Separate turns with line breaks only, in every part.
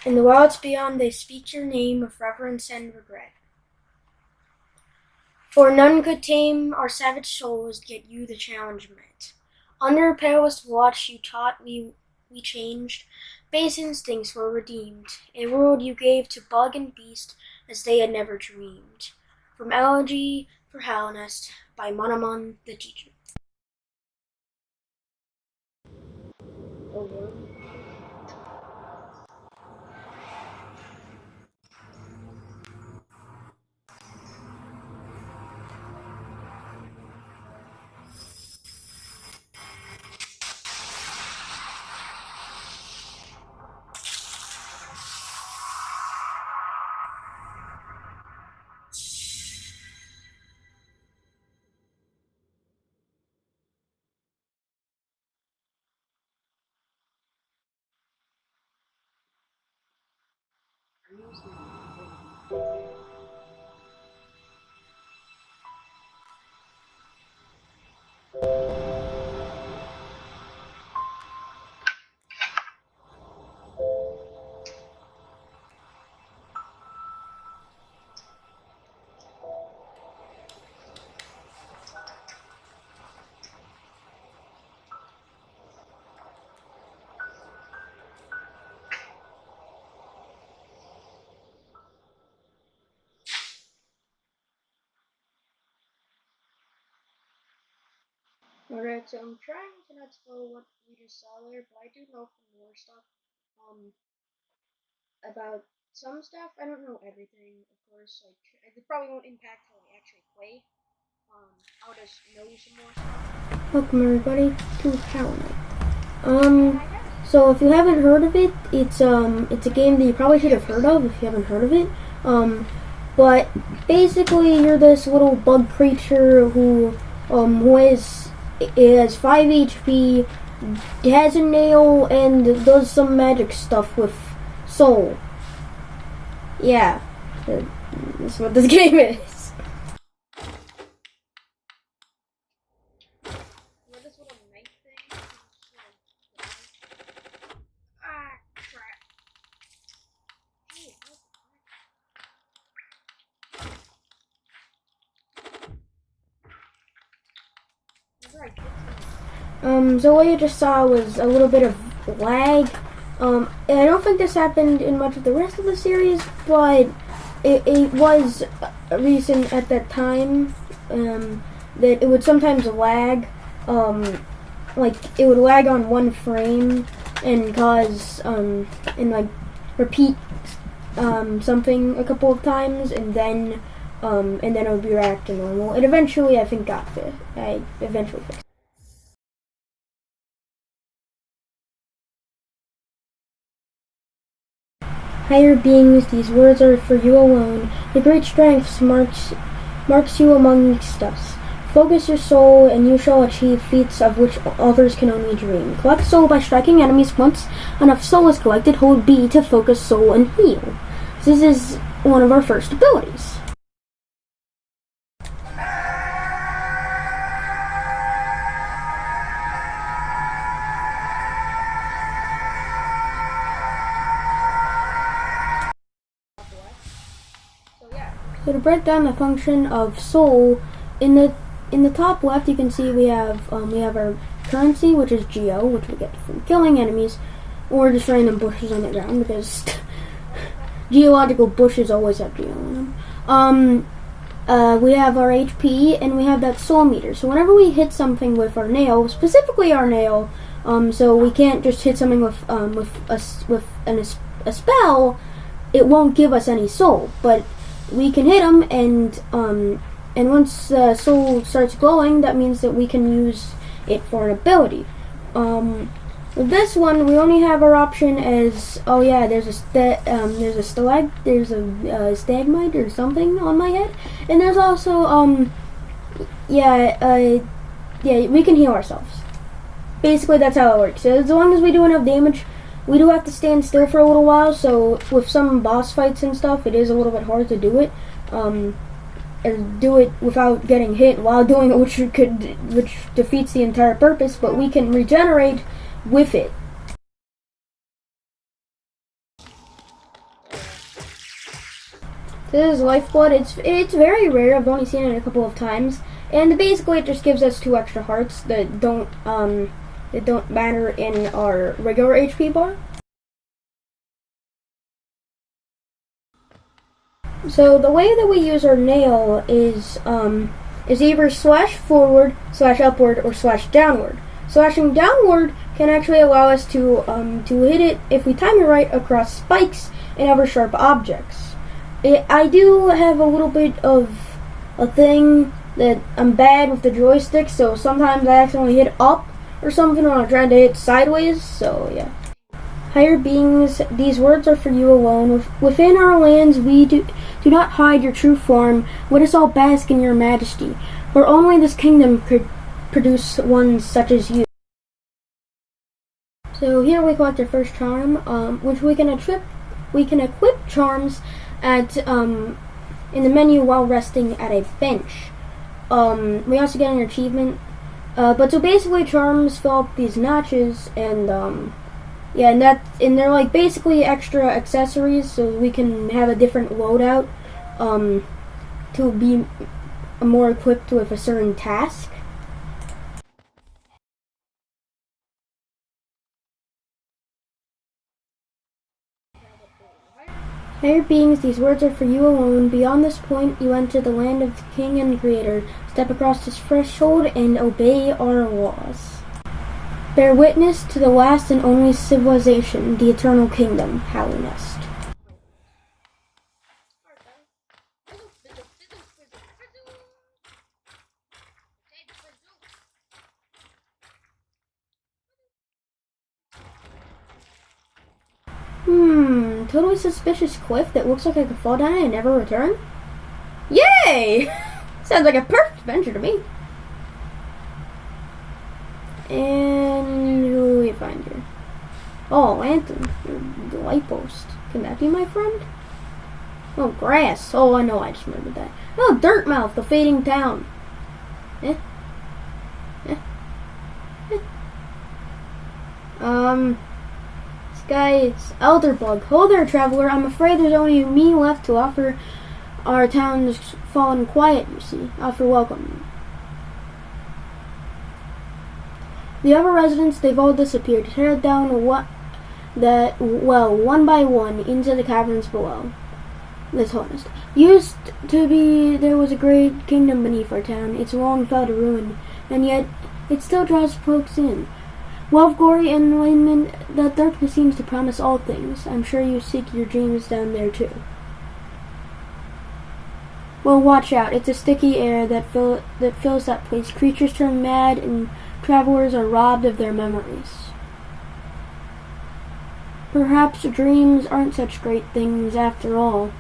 In the wilds beyond they speak your name with reverence and regret. For none could tame our savage souls, yet you the challenge met. Under palest watch you taught we changed, base instincts were redeemed, a world you gave to bug and beast as they had never dreamed. From Elegy for Howlnest by Monomon the Teacher. Alright, so I'm trying to not spoil what we just saw there, but I do know from more stuff about some stuff. I don't know everything, of course. Like, it probably won't impact how we actually play. I'll just know some more stuff. Welcome everybody to Howlnest. So if you haven't heard of it, it's a game that you probably should have heard of if you haven't heard of it. But basically you're this little bug creature who has 5 HP, has a nail, and does some magic stuff with soul. Yeah, that's what this game is. This little knife thing. Ah, crap. So what you just saw was a little bit of lag. And I don't think this happened in much of the rest of the series, but it was recent at that time, that it would sometimes lag, like it would lag on one frame and cause, and like repeat, something a couple of times, and then it would be back to normal. And eventually I think got fixed. I eventually fixed it. Higher beings, these words are for you alone. The great strength marks you amongst us. Focus your soul, and you shall achieve feats of which others can only dream. Collect soul by striking enemies once enough soul is collected. Hold B to focus soul and heal. This is one of our first abilities. So to break down the function of soul, in the top left you can see we have our currency, which is geo, which we get from killing enemies, or just random bushes on the ground, because geological bushes always have geo in them. We have our HP, and we have that soul meter. So whenever we hit something with our nail, specifically our nail, so we can't just hit something with a spell, it won't give us any soul, but we can hit them, and once the soul starts glowing, that means that we can use it for an ability. With this one, we only have our option as, oh yeah, there's a stalagmite or something on my head, and there's also we can heal ourselves. Basically, that's how it works. So as long as we do enough damage, we do have to stand still for a little while, so with some boss fights and stuff, it is a little bit hard to do it. And do it without getting hit while doing it, which defeats the entire purpose, but we can regenerate with it. This is lifeblood. It's very rare. I've only seen it a couple of times, and basically it just gives us 2 extra hearts that don't matter in our regular HP bar. So the way that we use our nail is either slash forward, slash upward, or slash downward. Slashing downward can actually allow us to hit it, if we time it right, across spikes and other sharp objects. I do have a little bit of a thing that I'm bad with the joystick, so sometimes I accidentally hit up or something when I'm trying to hit sideways, so yeah. Higher beings, these words are for you alone. Within our lands we do not hide your true form. Let us all bask in your majesty, for only this kingdom could produce one such as you. So here we collect our first charm, which we can equip charms at in the menu while resting at a bench. We also get an achievement. But so basically charms fill up these notches, and yeah, and they're like basically extra accessories, so we can have a different loadout to be more equipped with a certain task. Higher beings, these words are for you alone. Beyond this point, you enter the land of the King and Creator. Step across this threshold and obey our laws. Bear witness to the last and only civilization, the eternal kingdom, Hallownest. Totally suspicious cliff that looks like I could fall down and never return? Yay! Sounds like a perfect adventure to me. And who do we find here? Oh, lantern. The light post. Can that be my friend? Oh, grass. Oh, I know, I just remembered that. Oh, Dirtmouth, the fading town. This guy is Elderbug. Hello there, traveler. I'm afraid there's only me left to offer our town's fallen quiet, you see. Offer welcome. The other residents, they've all disappeared. Tear down one by one into the caverns below. This honest. Used to be there was a great kingdom beneath our town. It's long fell to ruin, and yet it still draws folks in. Wealth, glory, and enlightenment, that darkness seems to promise all things. I'm sure you seek your dreams down there too. Well, watch out. It's a sticky air that fills that place. Creatures turn mad, and travelers are robbed of their memories. Perhaps dreams aren't such great things after all.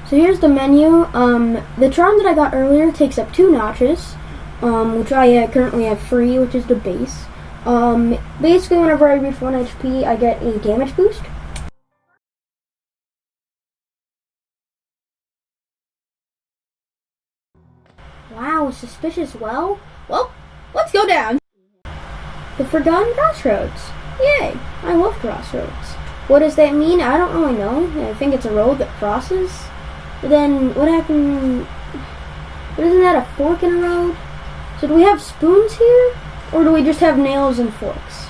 So here's the menu. The charm that I got earlier takes up 2 notches, which I currently have 3, which is the base. Basically, whenever I reach 1 HP, I get a damage boost. Wow, suspicious well? Well, let's go down. The Forgotten Crossroads. Yay, I love crossroads. What does that mean? I don't really know. I think it's a road that crosses. But then, what happened? But isn't that a fork in a road? So do we have spoons here? Or do we just have nails and forks?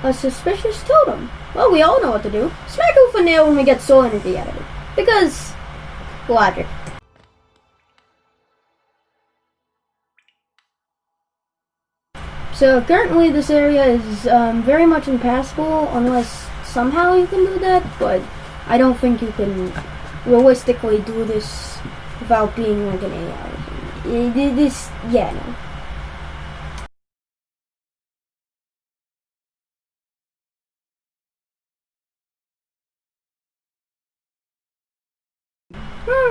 A suspicious totem. Well, we all know what to do. Smack it with a nail when we get soul energy out of it. Because logic. So currently this area is very much impassable unless somehow you can do that, but I don't think you can realistically do this without being like an AI. Yeah, no.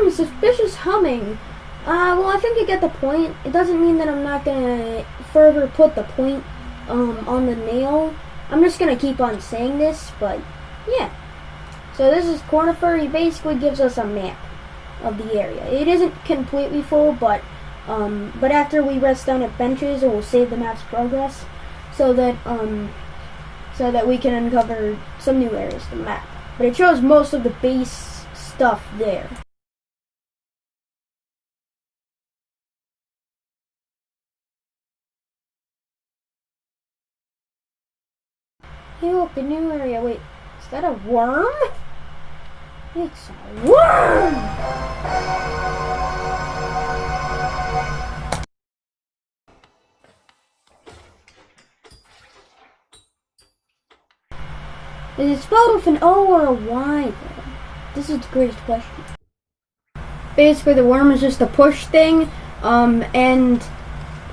Suspicious humming. Well, I think you get the point. It doesn't mean that I'm not gonna further put the point on the nail. I'm just gonna keep on saying this, but yeah. So this is Cornifer. He basically gives us a map of the area. It isn't completely full, but after we rest down at benches, it will save the map's progress, so that we can uncover some new areas of the map. But it shows most of the base stuff there. Hey, look, the new area. Wait, is that a worm? It's a worm! Is it spelled with an O or a Y, though? This is the greatest question. Basically, the worm is just a push thing, and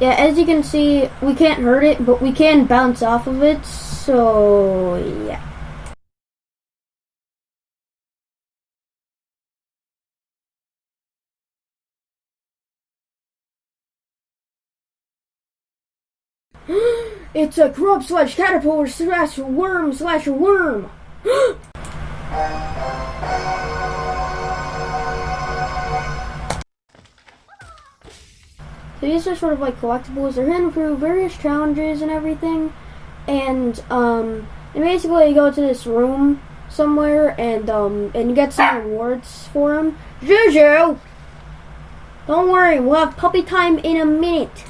yeah, as you can see, we can't hurt it, but we can bounce off of it, so yeah. It's a grub slash caterpillar slash worm slash worm. So these are sort of like collectibles. They're hidden through various challenges and everything. And basically you go to this room somewhere and you get some rewards for them. Juju! Don't worry, we'll have puppy time in a minute.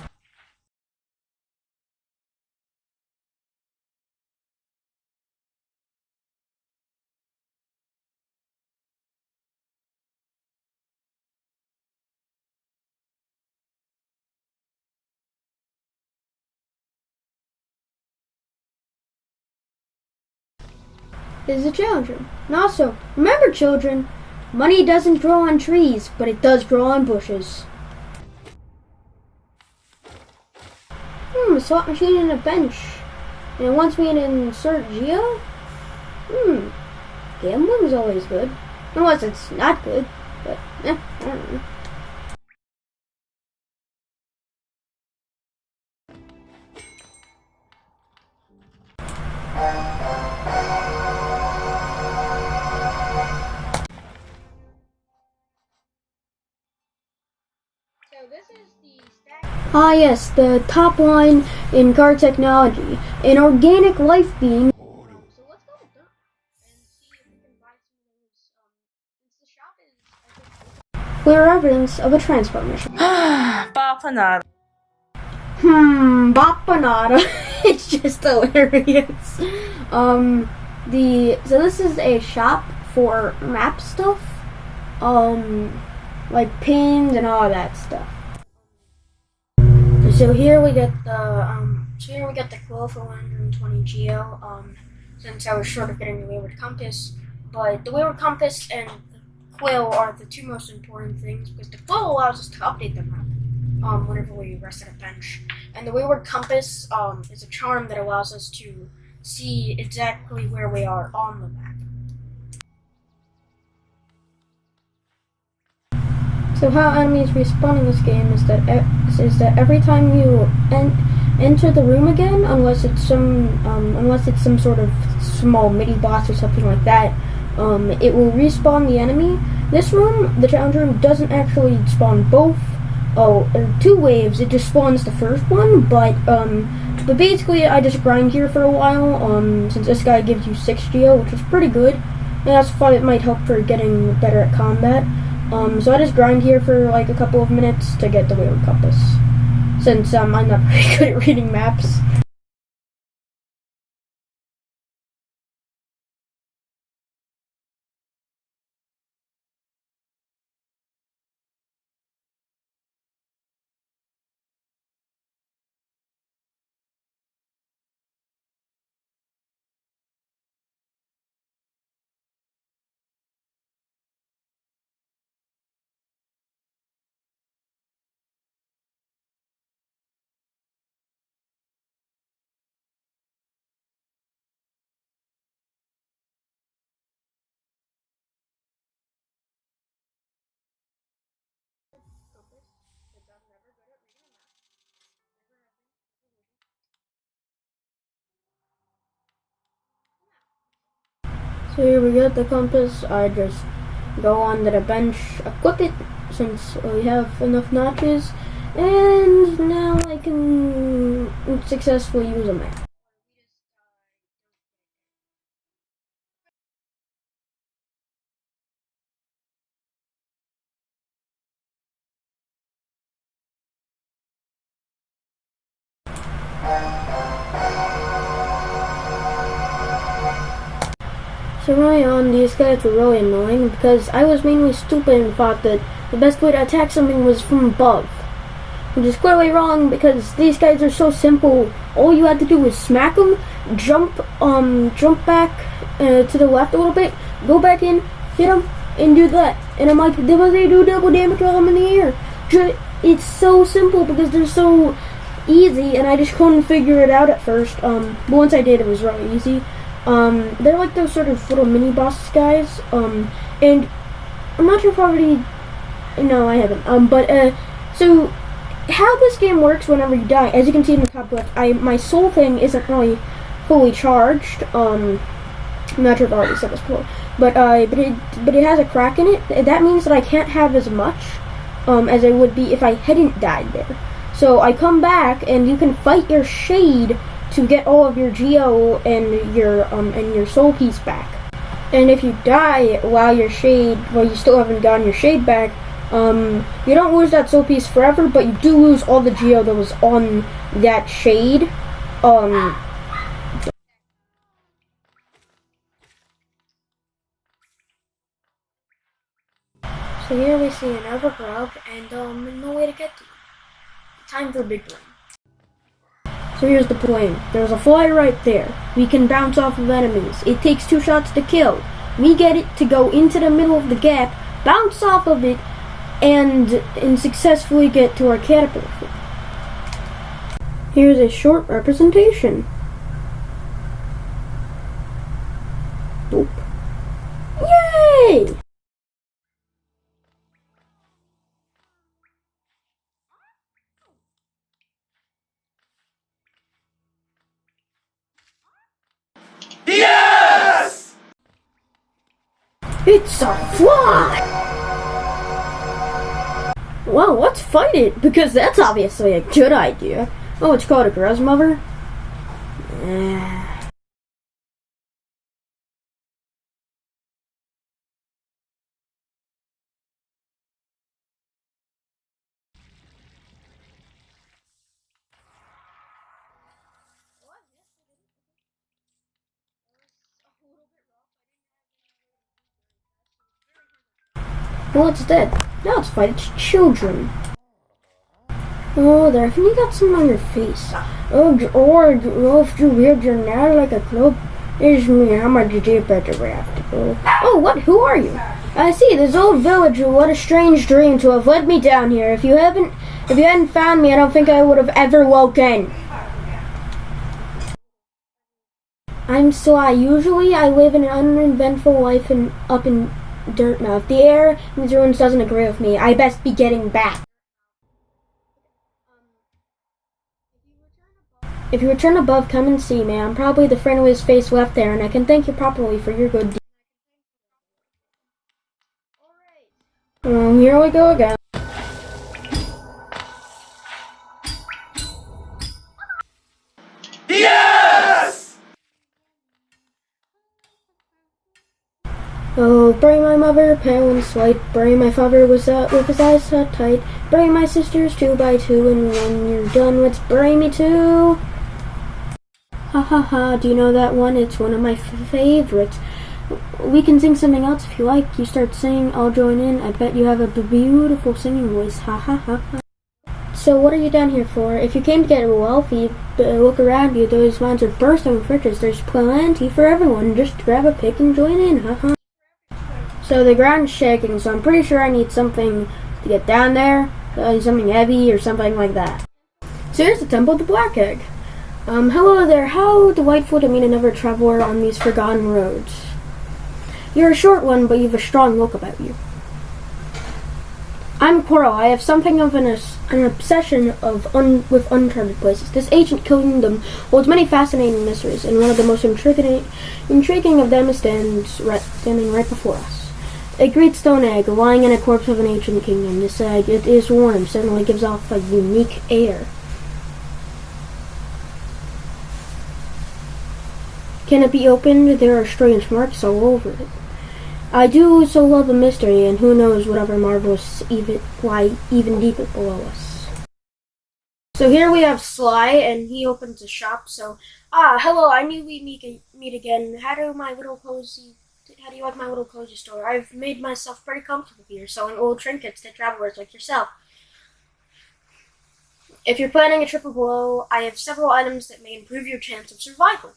This is a challenge room. And also, remember children, money doesn't grow on trees, but it does grow on bushes. A slot machine and a bench. And it wants me to insert Geo? Gambling's always good. Unless it's not good. But, I don't know. Ah yes, the top line in car technology. An organic life being. So let's go and see if we can buy some of those, since the shop is clear evidence of a transport mission.
Bapanada.
Bapanada. It's just hilarious. So this is a shop for map stuff. Like pins and all that stuff. So here we get the quill for 120 Geo. Since I was short of getting the wayward compass, but the wayward compass and the quill are the two most important things because the quill allows us to update the map whenever we rest at a bench, and the wayward compass is a charm that allows us to see exactly where we are on the map. So how enemies respawn in this game is that every time you enter the room again, unless it's some sort of small mini boss or something like that, it will respawn the enemy. This room, the challenge room, doesn't actually spawn both. Two waves. It just spawns the first one, but basically I just grind here for a while. Since this guy gives you 6 Geo, which is pretty good, and that's thought it might help for getting better at combat. So I just grind here for like a couple of minutes to get the wayward compass, since I'm not very good at reading maps. So here we got the compass. I just go onto the bench, equip it since we have enough notches, and now I can successfully use a map. So early on, these guys were really annoying because I was mainly stupid and thought that the best way to attack something was from above. Which is clearly wrong because these guys are so simple. All you had to do was smack them, jump back to the left a little bit, go back in, hit them, and do that. And I'm like, they do double damage while I'm in the air. It's so simple because they're so easy, and I just couldn't figure it out at first. But once I did, it was really easy. They're like those sort of little mini boss guys. And I'm not sure if I already. No, I haven't. So how this game works whenever you die, as you can see in the top left, my soul thing isn't really fully charged. I'm not sure if I already said this before, but it has a crack in it. That means that I can't have as much as I would be if I hadn't died there. So I come back, and you can fight your shade to get all of your geo and your soul piece back. And if you die while you still haven't gotten your shade back, you don't lose that soul piece forever, but you do lose all the geo that was on that shade. So here we see an overgrowth and no way to get to it. Time for a big brain. So here's the plan. There's a fly right there. We can bounce off of enemies. It takes 2 shots to kill. We get it to go into the middle of the gap, bounce off of it, and successfully get to our caterpillar. Here's a short representation. Nope. Yay!
Yes!
It's a fly! Well, let's fight it, because that's obviously a good idea. Oh, it's called a grasshopper? Well, it's dead. Now let's fight its children. Oh, there, haven't you got some on your face? Oh, George, if you weird your nail like a club, it's me. How much did you better have to go? Oh, what? Who are you? I see, this old villager. What a strange dream to have led me down here. If you hadn't found me, I don't think I would have ever woken. I'm Sly. Usually, I live an uneventful life up in Dirtmouth. The air in these ruins doesn't agree with me. I best be getting back. If you return above, come and see me. I'm probably the friendliest face left there, and I can thank you properly for your good deed. Well, here we go again.
Yes!
Oh, bury my mother, pale and slight. Bury my father with his eyes shut tight. Bury my sisters 2 by 2, and when you're done, let's bury me too. Ha ha ha, do you know that one? It's one of my favorites. We can sing something else if you like. You start singing, I'll join in. I bet you have a beautiful singing voice. Ha ha ha ha. So what are you down here for? If you came to get wealthy, look around you. Those mines are bursting with riches. There's plenty for everyone. Just grab a pick and join in. Ha ha. So the ground's shaking, so I'm pretty sure I need something to get down there. Something heavy or something like that. So here's the Temple of the Black Egg. Hello there. How delightful to meet another traveler on these forgotten roads. You're a short one, but you've a strong look about you. I'm Coral. I have something of an obsession with uncharted places. This ancient kingdom holds many fascinating mysteries, and one of the most intriguing of them is standing right before us. A great stone egg lying in a corpse of an ancient kingdom. This egg, it is wurm, certainly gives off a unique air. Can it be opened? There are strange marks all over it. I do so love a mystery, and who knows whatever marvels lie even deeper below us. So here we have Sly, and he opens a shop. So, hello, I knew we'd meet again. How do you like my little cozy store? I've made myself pretty comfortable here, selling old trinkets to travelers like yourself. If you're planning a trip below, I have several items that may improve your chance of survival.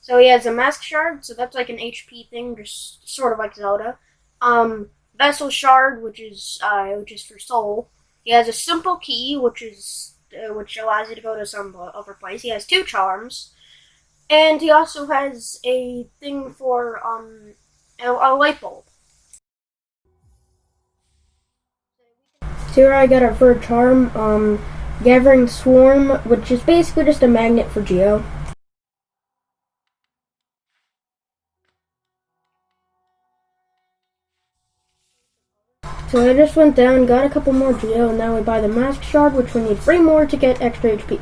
So he has a mask shard, so that's like an HP thing, just sort of like Zelda. Vessel shard, which is for soul. He has a simple key, which allows you to go to some other place. He has 2 charms, and he also has a thing for a light bulb. So here I got a third charm, gathering swarm, which is basically just a magnet for Geo. So I just went down, got a couple more Geo, and now we buy the mask shard, which we need 3 more to get extra HP.